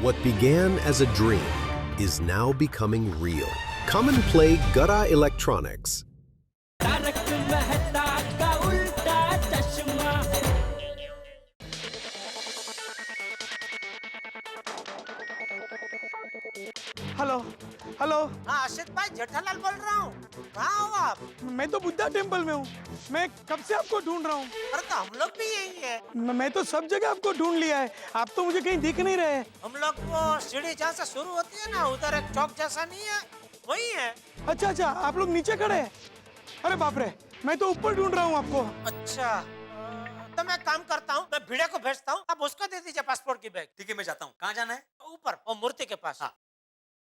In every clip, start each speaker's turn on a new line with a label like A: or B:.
A: What began as a dream is now becoming real. Come and play Gada Electronics.
B: Hello hello.
C: हाँ आशित भाई, जेठालाल बोल रहा हूँ। कहाँ हो आप?
B: मैं तो बुद्धा टेम्पल में हूँ। मैं कब से आपको ढूंढ रहा हूँ।
C: अरे तो हम लोग भी यही है।
B: मैं तो सब जगह आपको ढूंढ लिया है, आप तो मुझे कहीं दिख नहीं रहे।
C: हम लोग वो सीढ़ी जहाँ से शुरू होती है ना, उधर एक चौक जैसा नहीं है, वही है।
B: अच्छा अच्छा, आप लोग नीचे खड़े हैं। अरे बाप रे, मैं तो ऊपर ढूंढ रहा हूँ आपको।
C: अच्छा तो मैं काम करता हूँ, मैं भिड़े को भेजता हूँ, आप उसको दे दीजिए पासपोर्ट की बैग।
D: ठीक है, मैं जाता हूँ। कहाँ जाना है?
C: ऊपर वो मूर्ति के पास।
D: हाँ।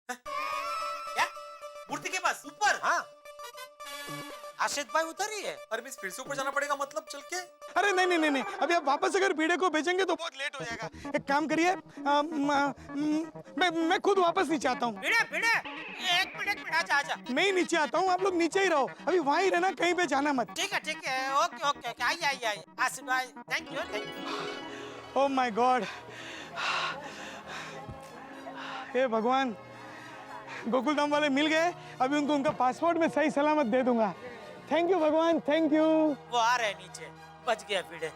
D: क्या? मूर्ति के पास ऊपर?
C: हाँ आशित भाई उधर ही है।
D: अरे मिस, फिर से ऊपर जाना पड़ेगा मतलब चल के?
B: अरे नहीं नहीं नहीं नहीं, अभी आप वापस अगर भिड़े को भेजेंगे तो बहुत लेट हो जाएगा। एक काम करिए, मैं खुद वापस नीचे आता हूँ।
C: भिड़े भिड़े, एक मिनट आजा आजा।
B: मैं ही नीचे आता हूँ, आप लोग नीचे ही रहो, अभी वहाँ ही रहना, कहीं पे जाना मत।
C: ठीक है, ओके ओके, आइए आइए आइए। आशित भाई thank you.
B: Oh my god, हे भगवान, गोकुलधाम वाले मिल गए। अभी उनको उनका पासपोर्ट में सही सलामत दे दूंगा। थैंक यू भगवान, थैंक यू।
C: वो आ रहे नीचे, बच गया भिड़े।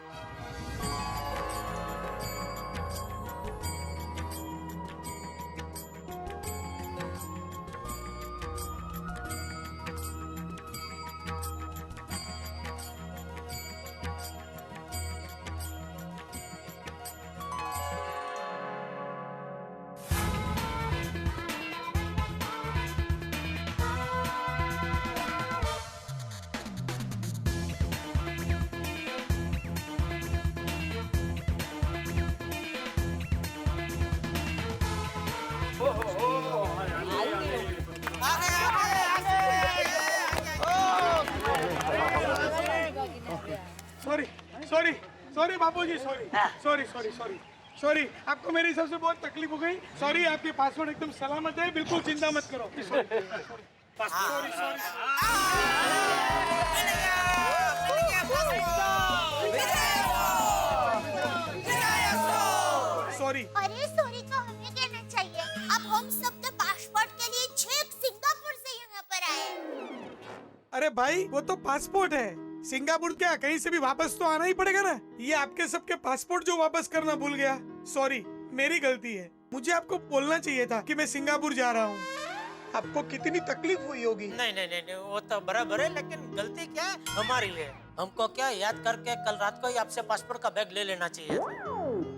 B: सॉरी सॉरी सॉरी बापूजी, सॉरी, आपको मेरी हिसाब से बहुत तकलीफ हो गई। सॉरी, आपके पासपोर्ट एकदम सलामत है, बिल्कुल चिंता मत करो। Sorry sorry.
E: अरे सॉरी तो हमें कहना चाहिए। अब हम सब तो पासपोर्ट के लिए छेक सिंगापुर से यहाँ पर आए।
B: अरे भाई, वो तो पासपोर्ट है, सिंगापुर क्या, कहीं से भी वापस तो आना ही पड़ेगा ना। ये आपके सबके पासपोर्ट जो वापस करना भूल गया, सॉरी, मेरी गलती है। मुझे आपको बोलना चाहिए था कि मैं सिंगापुर जा रहा हूँ। आपको कितनी तकलीफ हुई होगी।
C: नहीं, वो तो बराबर है, लेकिन गलती क्या है, हमारी है। हमको क्या याद करके कल रात को ही आपसे पासपोर्ट का बैग ले लेना चाहिए था।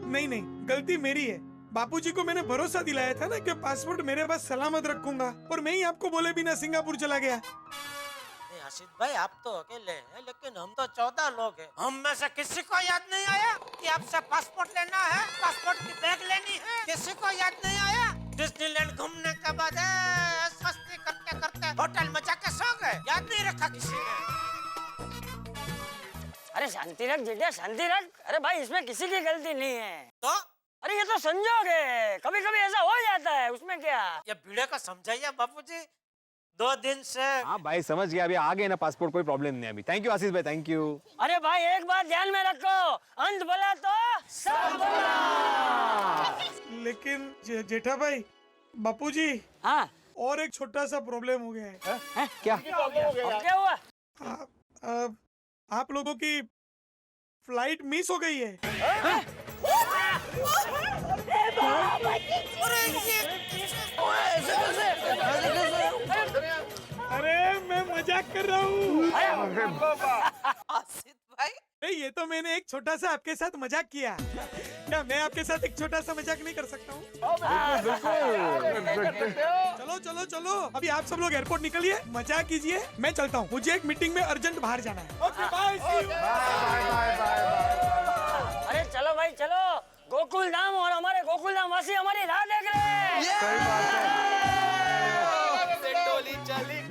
B: नहीं, गलती मेरी है। बापूजी को मैंने भरोसा दिलाया था ना कि पासपोर्ट मेरे पास सलामत रखूंगा, और मैं ही आपको बोले बिना सिंगापुर चला गया।
C: आशित भाई, आप तो अकेले हैं, लेकिन हम तो 14 लोग हैं। हम में से किसी को याद नहीं आया कि आपसे पासपोर्ट लेना है, पासपोर्ट की बैग लेनी है? किसी को याद नहीं आया? डिज्नीलैंड घूमने के बाद मस्ती करते करते होटल में जाके सो गए, याद नहीं रखा किसी ने?
F: अरे शांति रख जेठा, शांति रख। अरे भाई, इसमें किसी की गलती नहीं है।
C: तो
F: अरे ये तो संजोग है, कभी कभी ऐसा हो जाता है, उसमें क्या।
C: ये भिड़े को समझाइए बापूजी, 2 दिन से।
G: हाँ भाई, समझ गया, अभी आ गए ना पासपोर्ट, कोई प्रॉब्लम नहीं अभी। थैंक यू आशीष भाई, थैंक यू।
F: अरे भाई, एक बात ध्यान में रखो, अंत भला तो सब भला।
B: लेकिन जेठा भाई, बापूजी,
F: हाँ,
B: और एक छोटा सा प्रॉब्लम हो गया है।
G: क्या?
F: अब क्या हुआ?
B: आप लोगों की फ्लाइट मिस हो गई है। अरे मैं मजाक कर रहा हूँ।
C: आसिफ भाई,
B: ये तो मैंने एक छोटा सा आपके साथ मजाक किया। क्या मैं आपके साथ एक छोटा सा मजाक नहीं कर सकता हूँ? चलो, अभी आप सब लोग एयरपोर्ट निकलिए, मजाक कीजिए, मैं चलता हूँ, मुझे एक मीटिंग में अर्जेंट बाहर जाना है। Okay bye, see you.
F: अरे चलो भाई चलो, गोकुलधाम और हमारे गोकुलधाम वासी हमारी राह देख रहे हैं।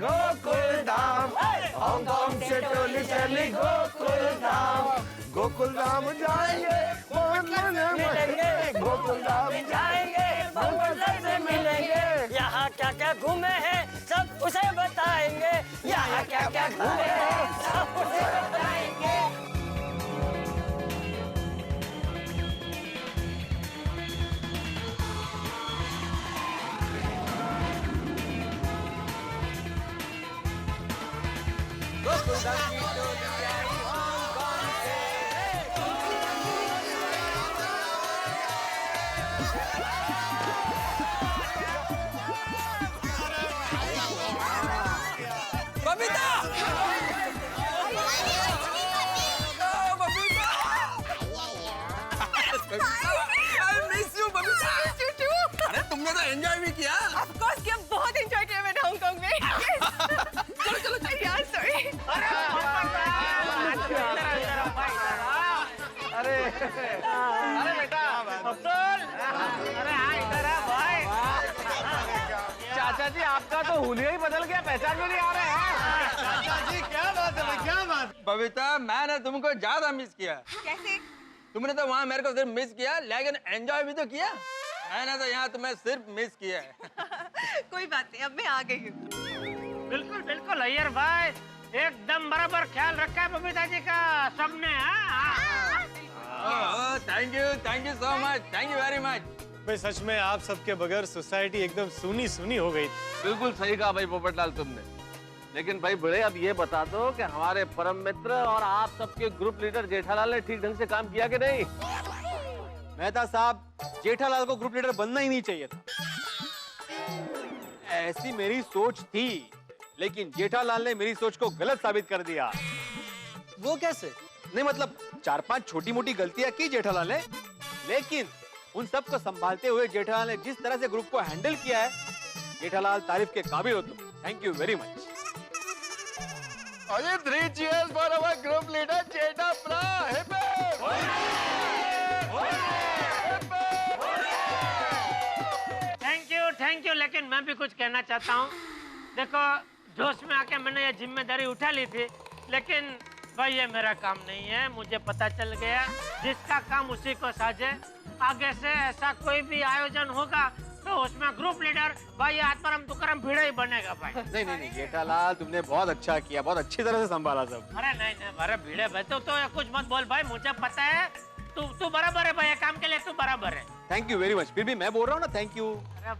G: गोकुलधाम, हांगकांग से टोली चली गोकुलधाम, गोकुलधाम जाएंगे, गोकुलधाम
F: जाएंगे, गोकुलधाम से मिलेंगे। यहाँ क्या क्या घूमे हैं सब उसे बताएंगे, यहाँ क्या क्या घूमे हैं सब उसे बताएंगे।
H: Babita I miss you Babita. अरे तुमने तो एंजॉय भी किया।
I: ऑफ कोर्स कि हम बहुत एंजॉय किया मैंने हांगकांग में।
H: चलो चलो
I: यार सॉरी।
G: अरे अरे बेटा
C: अब्दुल, अरे हाँ इधर आ भाई।
G: चाचा जी आपका तो हुलिया ही बदल गया, पहचान में नहीं आ रहे हैं।
B: चाचा जी क्या बात है, क्या बात।
H: बबीता मैंने तुमको ज्यादा मिस किया।
I: कैसे?
H: तुमने तो वहाँ मेरे को सिर्फ मिस किया, लेकिन एंजॉय भी तो किया। मैंने तो यहाँ तुम्हें सिर्फ मिस किया है।
I: कोई बात नहीं, अब मैं आ गई हूँ।
C: बिल्कुल बिल्कुल अय्यर भाई, एकदम बराबर ख्याल रखा है बबीता जी का सबने।
H: Thank you so much, thank you very much.
B: भाई सच में आप सबके बगैर सोसाइटी एकदम सुनी सुनी हो गई।
J: बिल्कुल सही कहा भाई पोपटलाल तुमने। लेकिन भाई बड़े अब ये बता दो कि हमारे परम मित्र और आप सबके ग्रुप लीडर जेठालाल ने ठीक ढंग से काम किया कि नहीं?
G: मेहता साहब, जेठालाल को ग्रुप लीडर बनना ही नहीं चाहिए था। ऐसी मेरी सोच थी, लेकिन जेठालाल ने मेरी सोच को गलत साबित कर दिया।
H: वो कैसे?
G: नहीं मतलब 4-5 छोटी मोटी गलतियां की जेठालाल ने, लेकिन उन सब को संभालते हुए जेठालाल ने जिस तरह से ग्रुप को हैंडल किया है, जेठालाल तारीफ के काबिल हो तुम। Thank you very much.
H: अरे 3 cheers for our group leader जेठा प्रा।
C: Thank you. लेकिन मैं भी कुछ कहना चाहता हूँ। देखो जोश में आके मैंने ये जिम्मेदारी उठा ली थी, लेकिन भाई ये मेरा काम नहीं है। मुझे पता चल गया जिसका काम उसी को साझे। आगे से ऐसा कोई भी आयोजन होगा तो उसमें ग्रुप लीडर भाई आत्माराम तुकाराम भिड़े ही बनेगा भाई।
G: नहीं जेठालाल, तुमने बहुत अच्छा किया, बहुत अच्छी तरह से संभाला सब।
C: अरे नहीं अरे भिड़े भाई तो कुछ मत बोल भाई, मुझे पता है तू बराबर है भाई, काम के लिए तू बराबर है।
G: Thank you very much. फिर भी मैं बोल रहा हूँ ना थैंक यू।
F: अरे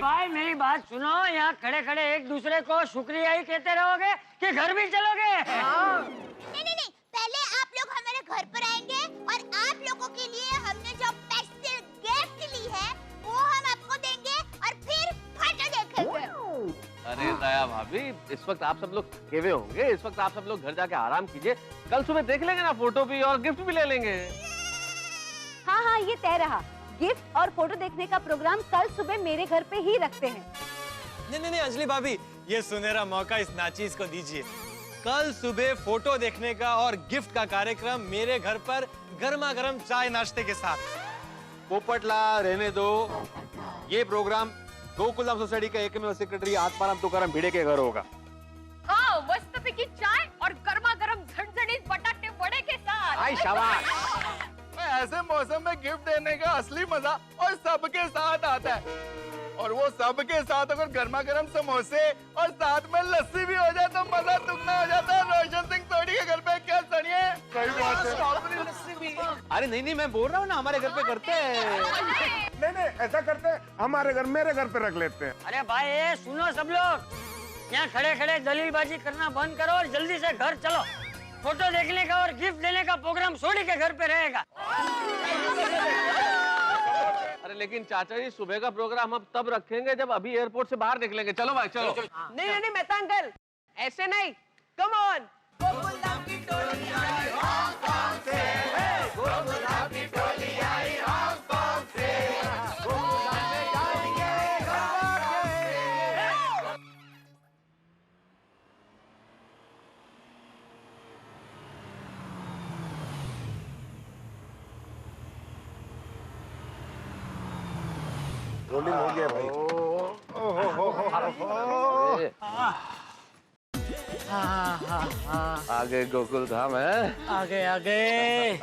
F: भाई मेरी बात सुनो, यहाँ खड़े खड़े एक दूसरे को शुक्रिया ही कहते रहोगे कि घर भी चलोगे?
E: नहीं, पहले आप लोग हमारे घर पर आएंगे और आप लोगों के लिए हमने जो स्पेशल गिफ्ट ली है वो हम आपको देंगे और फिर फोटो देखेंगे।
J: अरे दया भाभी, इस वक्त आप सब लोग थके हुए होंगे, इस वक्त आप सब लोग घर जाके आराम कीजिए। कल सुबह देख लेंगे ना फोटो भी, और गिफ्ट भी ले लेंगे।
K: हाँ ये तय रहा। गिफ्ट और फोटो देखने का प्रोग्राम कल सुबह मेरे घर पे ही रखते हैं।
B: नहीं अंजलि भाभी, ये सुनहरा मौका इस नाचीज को दीजिए। कल सुबह फोटो देखने का और गिफ्ट का कार्यक्रम मेरे घर पर गर्मा गर्म चाय नाश्ते के साथ।
G: पोपटलाल रहने दो, ये प्रोग्राम गोकुलधाम सोसाइटी का एकमेव सेक्रेटरी आत्माराम तुकाराम भिड़े के घर होगा।
I: हाँ, मस्तपैकी चाय और गर्मा गर्म झणझणीत बटाटे वड़े के साथ।
G: आई शाबाश।
H: ऐसे मौसम में गिफ्ट देने का असली मजा और सबके साथ आता है, और वो सबके साथ अगर गर्मा गर्म समोसे और साथ में लस्सी भी हो जाए तो मजा दुगना हो जाता है। रोशन सिंह सोनी के घर पे क्या सनिए? सही बात है। स्ट्रॉबेरी लस्सी भी।
G: अरे नहीं मैं बोल रहा हूँ ना, हमारे घर पे करते हैं।
L: नहीं ऐसा करते हैं, हमारे घर मेरे घर पे रख लेते हैं।
F: अरे भाई सुनो सब लोग, यहाँ खड़े खड़े दलीलबाजी करना बंद करो और जल्दी से घर चलो। फोटो देखने का और गिफ्ट देने का प्रोग्राम सोनी के घर पे रहेगा।
J: अरे लेकिन चाचा जी, सुबह का प्रोग्राम हम तब रखेंगे जब अभी एयरपोर्ट से बाहर निकलेंगे। चलो भाई चलो।
I: नहीं मेहता अंकल, ऐसे नहीं, कम ऑन। गोकुलधाम की टोली आई हांगकांग से, गोकुलधाम की टोली आई हांगकांग से, गोकुलधाम में जाएंगे घर के।
L: रोलिंग हो गया भाई।
J: आगे गोकुल धाम है।
F: आगे
H: आ गई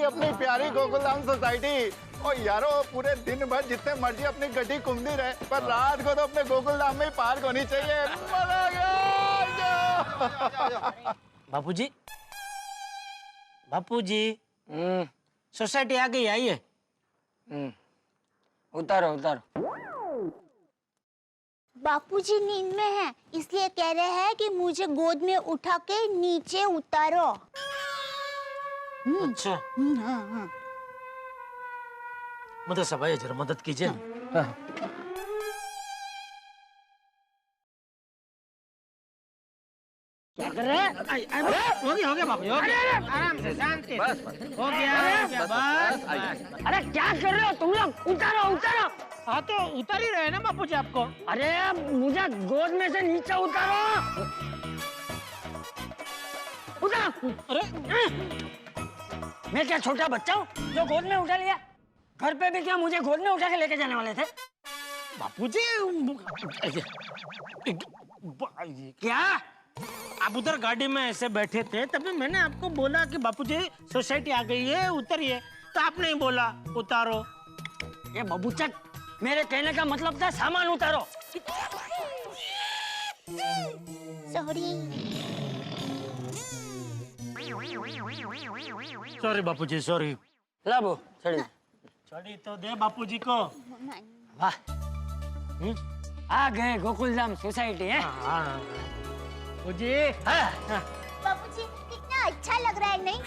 H: अपनी प्यारी गोकुलधाम सोसाइटी। और यारो पूरे दिन भर जितने मर्जी अपनी गड्डी घूमती रहे, पर रात को तो अपने गोकुलधाम में ही पार्क होनी चाहिए। मजा आ गया।
C: बापूजी सोसाइटी आ गई, आइए।
F: उतारो।
E: बापूजी नींद में हैं, इसलिए कह रहे हैं कि मुझे गोद में उठा के नीचे उतारो।
C: अच्छा
E: हाँ।
C: मदरसा भाई जरा मदद कीजिए ना।
F: क्या कर रहे हैं?
C: हो गया बापू, हो गया। आराम से, शांति। हो गया बस।
F: अरे क्या कर रहे हो तुम लोग? उतारो उतारो।
C: हाँ तो उतर ही रहे ना बापू जी आपको।
F: अरे मुझे गोद में से नीचे उतारो। उतारो।
C: अरे
F: मैं क्या छोटा बच्चा हूँ जो गोद में उठा लिया? घर पे भी क्या मुझे गोद में उठा के लेके जाने वाले थे?
C: बापू जी
F: क्या?
C: आप उधर गाड़ी में ऐसे बैठे थे, तभी मैंने आपको बोला कि बापूजी सोसाइटी आ गई है, उतरिए, तो आपने ही बोला उतारो।
F: ये बबूचक, मेरे कहने का मतलब था सामान उतारो।
E: सॉरी।
C: सॉरी बापूजी, सॉरी।
F: लाबो छड़ी।
C: छड़ी तो दे बापूजी को।
F: वाह, आ गए गोकुलधाम सोसाइटी है।
C: हाँ बापूजी।
E: बापूजी कितना अच्छा लग रहा है नहीं?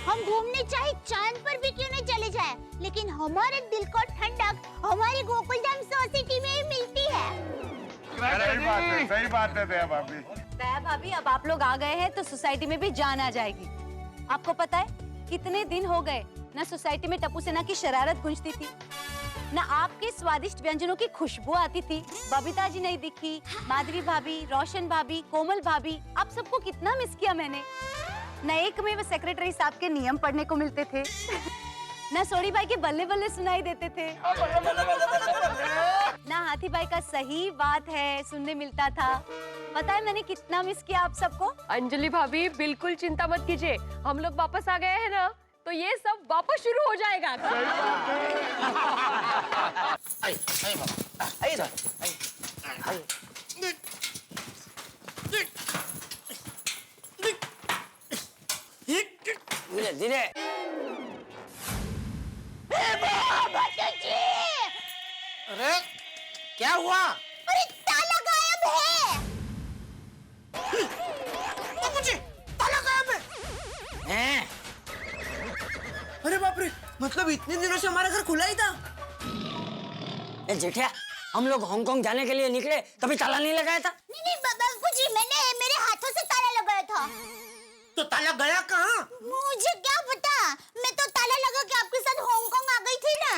E: हम घूमने चाहे चांद पर भी क्यों नहीं चले जाए, लेकिन हमारे दिल को ठंडक हमारी गोकुलधाम सोसाइटी में ही मिलती है।
L: सही बात है दया भाभी।
K: दया भाभी, अब आप लोग आ गए हैं तो सोसाइटी में भी जान आ जाएगी। आपको पता है कितने दिन हो गए ना सोसाइटी में टप्पू सेना की शरारत गूंजती थी, ना आपके स्वादिष्ट व्यंजनों की खुशबू आती थी। बबीता जी नहीं दिखी, माधवी भाभी, रोशन भाभी, कोमल भाभी, आप सबको कितना मिस किया मैंने। न एक में वो सेक्रेटरी साहब के नियम पढ़ने को मिलते थे, ना सोडी भाई के बल्ले बल्ले सुनाई देते थे, ना हाथी भाई का सही बात है सुनने मिलता था। पता है मैंने कितना मिस किया आप सबको।
M: अंजलि भाभी बिल्कुल चिंता मत कीजिए, हम लोग वापस आ गए हैं ना, तो ये सब वापस शुरू हो जाएगा।
F: धीरे धीरे।
C: अरे क्या हुआ?
E: अरे ताला गायब है।
C: बापूजी ताला गायब है।
I: अरे बाप रे, मतलब इतने दिनों से हमारा घर खुला ही था।
F: ए जेठिया, हम लोग हांगकांग जाने के लिए निकले, कभी ताला नहीं लगाया था?
E: नहीं बापूजी, मैंने मेरे हाथों से ताला लगाया था।
C: तो ताला गया कहाँ?
E: मुझे क्या पता, मैं तो ताला लगा के आपके साथ हांगकांग आ गई थी ना।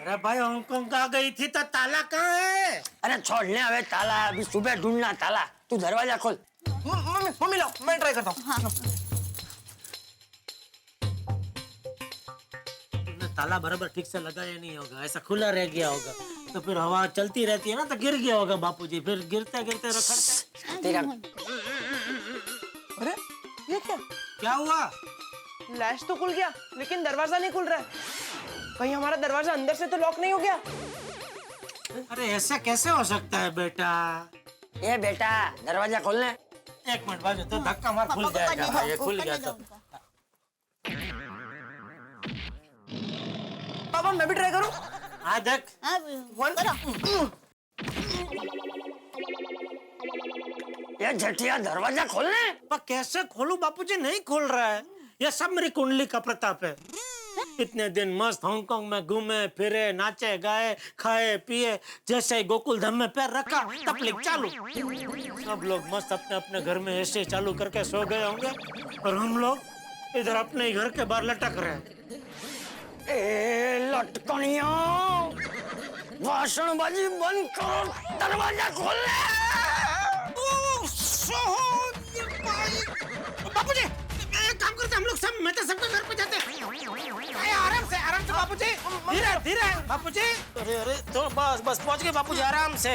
C: अरे भाई हांगकांग आ गई थी तो ताला कहाँ है?
F: अरे छोड़ने हवे ताला, अभी सुबह ढूंढना ताला। तू दरवाजा खोल।
I: मम्मी लाओ, मैं ट्राई करता हूँ।
E: हाँ।
C: ताला बराबर ठीक से लगाया नहीं होगा, ऐसा खुला रह गया होगा, तो फिर हवा चलती रहती है ना, तो गिर गया होगा बापूजी, फिर गिरते गिरते रखड़ते।
F: तेरा
I: अरे ये क्या?
C: क्या हुआ?
I: लैच तो खुल गया, लेकिन दरवाजा नहीं खुल रहा है। कहीं हमारा दरवाजा अंदर से तो लॉक नहीं हो गया?
C: अरे ऐसा कैसे हो सकता है बेटा?
F: ये बेटा दरवाजा खोलने।
C: एक मिनट बाद तो धक्का मार खुल जाएगा। हाँ, ये खुल गया तो।
I: पापा मैं भी ट्राई करूं?
C: हाँ देख।
F: ये जेठिया दरवाजा खोलने।
C: पर कैसे खोलूं बापूजी, नहीं खोल रहा है। ये सब मेरी कुंडली का प्रताप है। इतने दिन मस्त हांगकांग में घूमे फिरे, नाचे गाए, खाए पिए, जैसे ही गोकुल धाम में पैर रखा तपलीक चालू। सब लोग मस्त अपने अपने घर में ऐसे चालू करके सो गए होंगे, और हम लोग इधर अपने घर के बाहर लटक रहे हैं।
F: ए लटकनिया, भाषणबाजी बंद करो, दरवाजा खोल ले।
C: बापूजी एक काम करते, हम लोग सब मैं तो सबके घर पे जाते हैं। आराम से बापूजी, धीरे धीरे बापूजी। अरे अरे तो बस पहुंच गए बापूजी, आराम से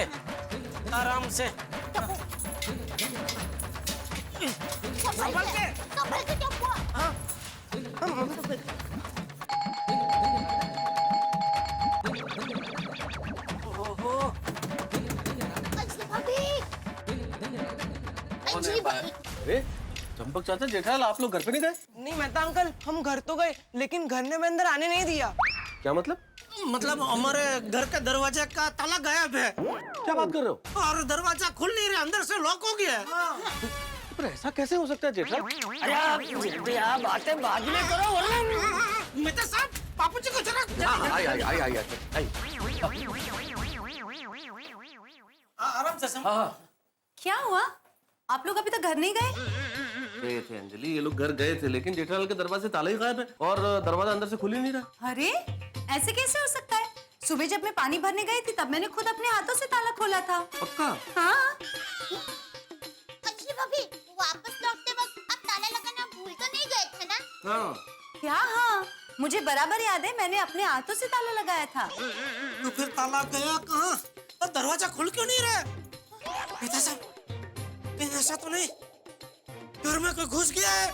C: आराम से। संभल के
E: टप्पू।
C: हाँ।
J: अरे चंपक चाचा, जेठालाल, आप लोग घर पे नहीं गए?
I: नहीं मेहता अंकल, हम घर तो गए, लेकिन घर ने अंदर आने नहीं दिया।
J: क्या मतलब?
C: मतलब हमारे घर के दरवाजे का ताला गायब है।
J: क्या बात कर रहे हो?
C: और दरवाजा खुल नहीं रहा, अंदर से लॉक हो गया है।
J: पर ऐसा कैसे हो सकता है जेठा?
F: अरे आप बातें बाद में करो वरना
C: मेहता साहब, बापू जी को जरा
J: आई।
C: आराम से सम...
K: क्या हुआ? आप लोग अभी तक घर नहीं गए?
J: गए थे अंजलि, ये लोग घर गए थे, लेकिन जेठालाल के दरवाजे ताला ही गायब है और दरवाजा अंदर से खुल ही नहीं रहा।
K: अरे ऐसे कैसे हो सकता है? सुबह जब मैं पानी भरने गई थी तब मैंने खुद अपने हाथों से ताला खोला था।
J: पक्का?
K: हाँ।
E: अंजलि भाभी, वापस लौटते वक्त आप ताला लगाना भूल तो नहीं गए थे ना?
J: हाँ।
K: क्या? हाँ, मुझे बराबर याद है, मैंने अपने हाथों से ताला लगाया था।
C: तो फिर ताला गया कहाँ? और दरवाजा खुल क्यों नहीं रहा? मेहता साहब, कहीं ऐसा तो नहीं घर में कोई घुस गया है?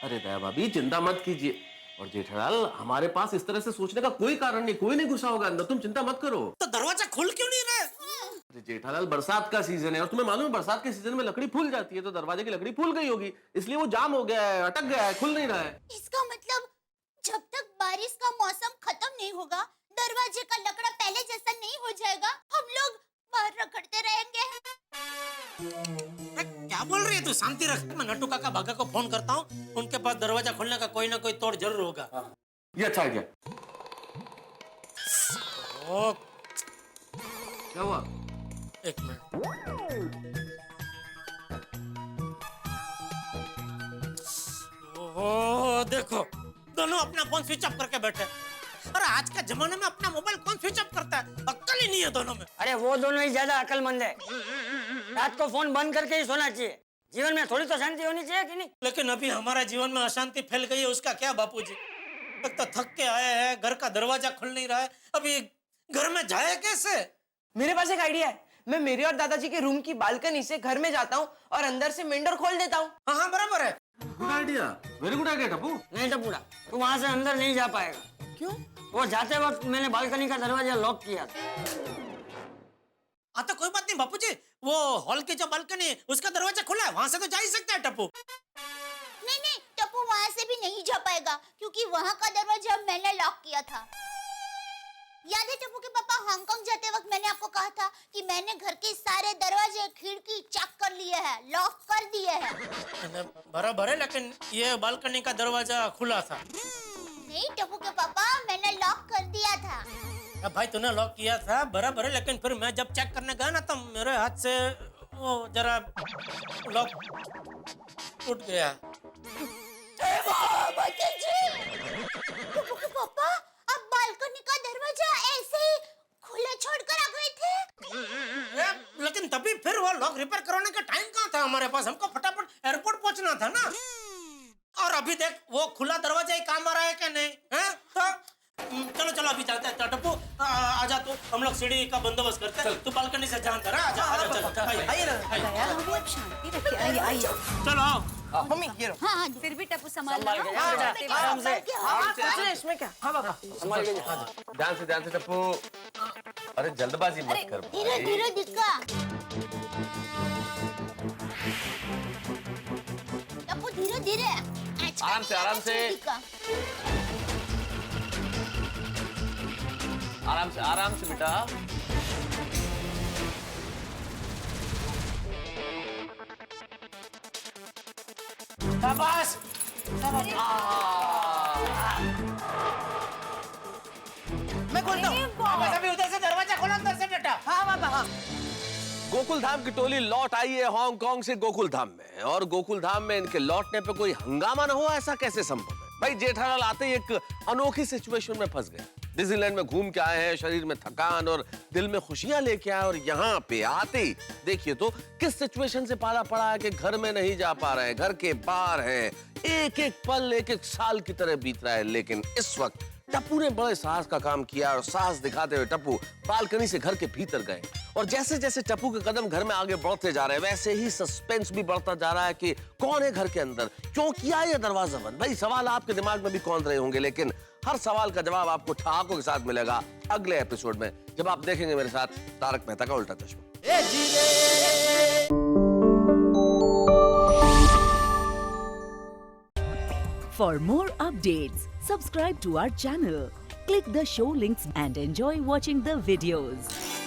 J: अरे दया भाभी, चिंता मत कीजिए। और जेठालाल, हमारे पास इस तरह से सोचने का कोई कारण नहीं, कोई नहीं घुसा होगा अंदर, तुम चिंता मत करो।
C: तो दरवाजा खुल क्यों नहीं रहा?
J: अरे जेठालाल, बरसात का सीजन है और तुम्हें मालूम है बरसात के सीजन में लकड़ी फूल जाती है, तो दरवाजे की लकड़ी फूल गई होगी, इसलिए वो जाम हो गया है, अटक गया है, खुल नहीं रहा है।
E: इसका मतलब जब तक बारिश का मौसम खत्म नहीं होगा, दरवाजे का लकड़ा पहले जैसा नहीं हो जाएगा, हम लोग बाहर रखड़ते रहेंगे।
C: क्या बोल रही है तू? शांति रख। मैं नट्टू काका भागा को फोन करता हूँ, उनके पास दरवाजा खोलने का कोई ना कोई तोड़ जरूर होगा।
J: ये अच्छा आइडिया। क्या हुआ?
C: एक मिनट। ओहो, देखो दोनों अपना फोन स्विच ऑफ करके बैठे। अरे आज के जमाने में अपना मोबाइल कौन स्विच ऑफ करता है? अक्ल ही नहीं है दोनों में।
F: अरे वो दोनों ही ज्यादा अकलमंद है। रात को फोन बंद करके ही सोना चाहिए। जीवन में थोड़ी तो शांति होनी चाहिए कि नहीं?
C: लेकिन अभी हमारे जीवन में अशांति फैल गई है, उसका क्या बापूजी? एक तो थक के आए हैं, घर का दरवाजा खुल नहीं रहा है, अभी घर में जाए कैसे?
I: मेरे पास एक आइडिया है। मैं मेरे और दादाजी के रूम की बालकनी से घर में जाता हूँ और अंदर से मेन डोर खोल देता हूँ।
C: हाँ बराबर है।
J: Good idea, very good idea Tappu.
F: नहीं टप्पूड़ा, तू वहाँ से अंदर नहीं जा पाएगा।
I: क्यों?
F: वो जाते वक्त मैंने बालकनी का दरवाजा लॉक किया था।
C: हाँ तो कोई बात नहीं बापूजी, वो हॉल की जो बालकनी उसका दरवाजा खुला है, वहाँ से तो जा ही सकता है टप्पू।
E: नहीं, टप्पू वहाँ से भी नहीं जा पाएगा, क्योंकि वहाँ का दरवाजा मैंने लॉक किया था। याद है टप्पू के पापा, हांगकांग जाते वक्त मैंने आपको कहा था कि मैंने घर के सारे दरवाजे खिड़की चेक कर लिए हैं, लॉक कर दिए हैं।
C: बराबर है, लेकिन ये बालकनी का दरवाजा खुला था।
E: नहीं टप्पू के पापा, मैंने लॉक कर दिया था।
C: अब भाई तूने लॉक किया था बराबर है, लेकिन फिर मैं जब चेक करने गया ना तो मेरे हाथ से वो जरा लॉक टूट गया।
E: टप्पू के पापा, आप बालकनी का दरवाजा ऐसे ही खुला छोड़कर आ गए थे?
C: लेकिन तभी फिर वो लॉक रिपेयर करवाने का टाइम कहाँ था हमारे पास? हमको फटाफट एयरपोर्ट पहुंचना था ना। और अभी देख वो खुला दरवाजा ही काम आ रहा है क्या नहीं है? तो चलो अभी जाते हैं। टप्पू आजा, तू हम लोग सीढ़ी का बंदोबस्त करते हैं, तू बालकनी से जहाँ तरह आजा।
I: आइए ना।
K: आप शांति रखिए। आइए।
C: चलो आओ।
I: मम्मी ये लो।
K: हाँ, फिर भी टप्पू संभाल
F: संभाल के जाओ बेटा, आराम से।
I: कुछ नहीं इसमें क्या। हाँ पापा।
F: संभाल के जाओ।
J: ध्यान से टप्पू। अरे जल्दबाजी मत कर।
E: धीरे धीरे दिक्का। टप्पू धीरे धीरे।
J: आराम से। आराम से बेटा।
C: शाबाश।
I: मैं खोलता हूँ।
C: अभी उधर से दरवाजा खोला, अंदर से बेटा।
I: हाँ पापा हाँ।
J: गोकुल धाम की टोली लौट आई है हांगकांग से गोकुल धाम में, और गोकुल धाम में इनके लौटने पे कोई हंगामा न हो, ऐसा कैसे संभव है? भाई जेठालाल आते ही एक अनोखी सिचुएशन में फंस गए। डिज्नीलैंड में घूम के आए हैं, शरीर में थकान और दिल में खुशियां लेके आए, और यहाँ पे आते ही देखिए तो किस सिचुएशन से पाला पड़ा है कि घर में नहीं जा पा रहे हैं, घर के बाहर हैं, एक एक पल एक एक साल की तरह बीत रहा है। लेकिन इस वक्त टप्पू ने बड़े साहस का काम किया, और साहस दिखाते हुए टप्पू बालकनी से घर के भीतर गए। और जैसे जैसे टप्पू के कदम घर में आगे बढ़ते जा रहे हैं, वैसे ही सस्पेंस भी बढ़ता जा रहा है कि कौन है घर के अंदर, क्यों किया ये दरवाजा बंद। भाई सवाल आपके दिमाग में भी कौन रहे होंगे, लेकिन हर सवाल का जवाब आपको ठहाकों के साथ मिलेगा अगले एपिसोड में, जब आप देखेंगे मेरे साथ तारक मेहता का उल्टा चश्मा।
N: For more updates, subscribe to our channel, click the show links and enjoy watching the videos.